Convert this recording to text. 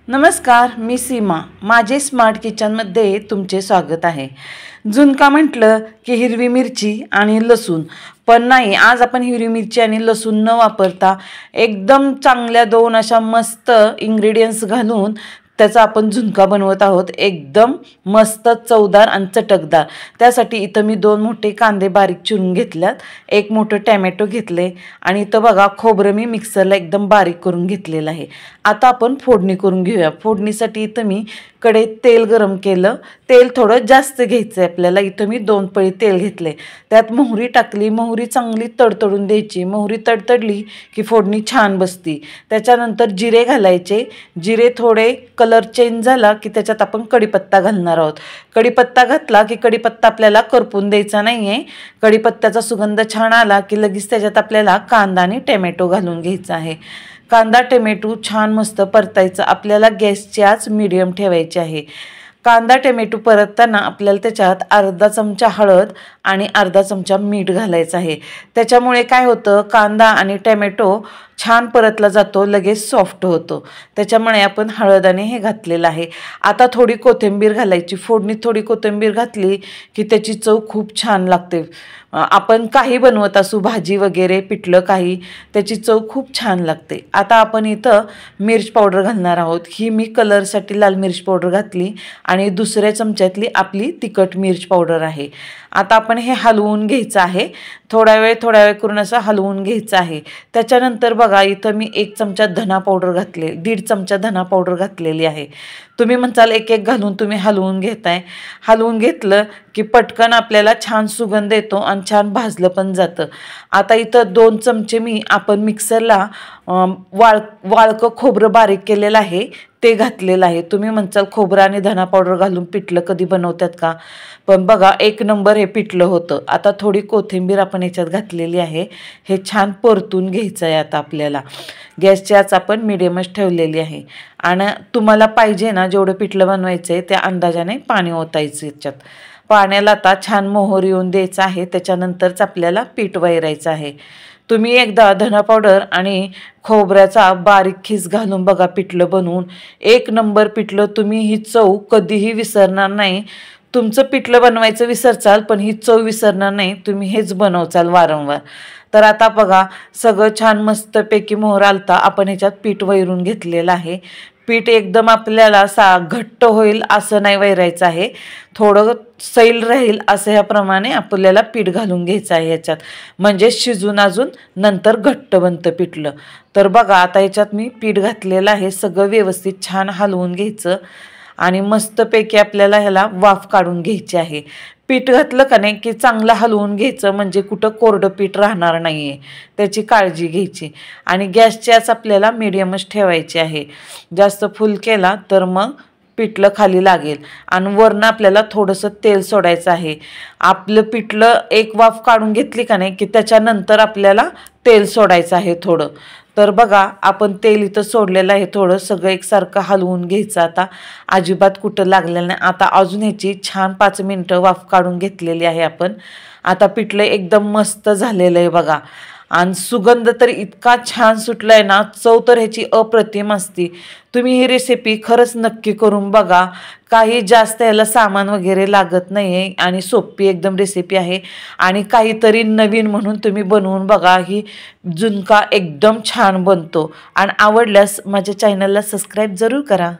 नमस्कार, मी सीमा. माझे स्मार्ट किचनमध्ये तुमचे स्वागत आहे. झुणका म्हटलं की हिरवी मिरची आणि लसूण, पण नाही, आज आपण हिरवी मिरची आणि लसूण न वापरता एकदम चांगल्या दोन अशा मस्त इंग्रेडियंट्स घालून त्याचा आपण झुणका बनवत आहोत. एकदम मस्त चवदार आणि चटकदार. त्यासाठी इथं मी 2 मोठे कांदे बारीक चिरून घेतल्यात, 1 मोठं टॅमॅटो घेतले आणि इथं बघा खोबरं मी मिक्सरला एकदम बारीक करून घेतलेलं आहे. आता आपण फोडणी करून घेऊया. फोडणीसाठी इथं मी कढईत तेल गरम केलं. तेल थोडं जास्त घ्यायचं आहे आपल्याला. इथं मी 2 पळी तेल घेतले. त्यात मोहरी टाकली. मोहरी चांगली तडतडून द्यायची. मोहरी तडतडली की फोडणी छान बसती. त्याच्यानंतर जिरे घालायचे. जिरे थोडे कलर चेंज झाला की त्याच्यात आपण कढीपत्ता घालणार आहोत. कढीपत्ता घातला की कढीपत्ता आपल्याला करपून द्यायचा नाही आहे. कढीपत्त्याचा सुगंध छान आला की लगेच त्याच्यात आपल्याला कांदा आणि टोमॅटो घालून घ्यायचा आहे. कांदा टोमॅटो छान मस्त परतायचं. आपल्याला गॅसची आच मीडियम ठेवायची आहे. कांदा टोमॅटो परतताना आपल्याला त्याच्यात अर्धा चमचा हळद आणि अर्धा चमचा मीठ घालायचं आहे. त्याच्यामुळे काय होतं, कांदा आणि टोमॅटो छान परतला जातो, लगेच सॉफ्ट होतो. त्याच्यामुळे आपण हळद आणि हे घातलेलं आहे. आता थोडी कोथिंबीर घालायची. फोडणीत थोडी कोथिंबीर घातली की त्याची चव खूप छान लागते. आपण काही बनवत असू, भाजी वगैरे, पिठलं काही, त्याची चव खूप छान लागते. आता आपण इथं मिर्च पावडर घालणार आहोत. ही मी कलरसाठी लाल मिर्च पावडर घातली आणि दुसऱ्या चमच्यातली आपली तिखट मिर्च पावडर आहे. आता आपण हे हलवून घ्यायचं आहे. थोडा वेळ करून असं हलवून घ्यायचं आहे. त्याच्यानंतर बघा इथं मी 1 चमचा धना पावडर घातले, 1.5 चमचा धना पावडर घातलेली आहे. तुम्ही म्हणताल एक घालून तुम्ही हलवून घेताय. हलवून घेतलं की पटकन आपल्याला छान सुगंध येतो आणि छान भाजलं पण जातं. आता इथं 2 चमचे आपण मिक्सरला वाळकं खोबरं बारीक केलेलं आहे ते घातलेलं आहे. तुम्ही म्हणताल खोबरं आणि धना पावडर घालून पिठलं कधी बनवतात का, पण बघा 1 नंबर हे पिठलं होतं. आता थोडी कोथिंबीर आपण याच्यात घातलेली आहे. हे छान परतून घ्यायचं आहे. आता आपल्याला गॅसची आच आपण मिडियमच ठेवलेली आहे आणि तुम्हाला पाहिजे ना जेवढं पिठलं बनवायचं आहे त्या अंदाजाने पाणी ओतायचं. याच्यात पाण्याला आता छान मोहर येऊन द्यायचं आहे. त्याच्यानंतरच आपल्याला पीठ वैरायचं आहे. तुम्ही एकदा धना पावडर आणि खोबऱ्याचा बारीक खीस घालून बघा पिठलं बनवून 1 नंबर पिठलं. तुम्ही ही चव कधीही विसरणार नाही. तुमचं पिठलं बनवायचं विसरचाल पण ही चव विसरणार नाही. तुम्ही हेच बनवचाल वारंवार. तर आता बघा सगळं छान मस्तपैकी मोहर आलता. आपण ह्याच्यात पीठ वैरून घेतलेलं आहे. पीठ एकदम आपल्याला घट्ट होईल असं नाही वैरायचं आहे. थोडं सैल राहील असं ह्याप्रमाणे आपल्याला पीठ घालून घ्यायचं आहे ह्याच्यात, म्हणजे शिजून अजून नंतर घट्ट बनतं पिठलं. तर बघा आता ह्याच्यात मी पीठ घातलेलं आहे. सगळं व्यवस्थित छान हलवून घ्यायचं आणि मस्तपैकी आपल्याला ह्याला वाफ काढून घ्यायची आहे. पीठ घातलं का नाही की चांगलं हलवून घ्यायचं, म्हणजे कुठं कोरडं पीठ राहणार नाही आहे, त्याची काळजी घ्यायची. आणि गॅसची आच आपल्याला मिडियमच ठेवायची आहे. जास्त फुल केला तर मग पिठलं खाली लागेल. आणि वरनं आपल्याला थोडंसं तेल सोडायचं आहे. आपलं पिठलं एक वाफ काढून घेतली का नाही की त्याच्यानंतर आपल्याला तेल सोडायचं आहे थोडं. तर बघा आपण तेल इथं सोडलेलं आहे थोडं. सगळं एकसारखं हलवून घ्यायचं. आता अजिबात कुठं लागलेलं नाही. आता अजून ह्याची छान 5 मिनटं वाफ काढून घेतलेली आहे आपण. आता पिठलं एकदम मस्त झालेलं आहे बघा. आणि सुगंध तर इतका छान सुटला आहे ना, चव तर ह्याची अप्रतिम असते. तुम्ही ही रेसिपी खरंच नक्की करून बघा. काही जास्त ह्याला सामान वगैरे लागत नाही आहे आणि सोपी एकदम रेसिपी आहे. आणि काहीतरी नवीन म्हणून तुम्ही बनवून बघा. ही झुणका एकदम छान बनतो. आणि आवडल्यास माझ्या चॅनलला सबस्क्राईब जरूर करा.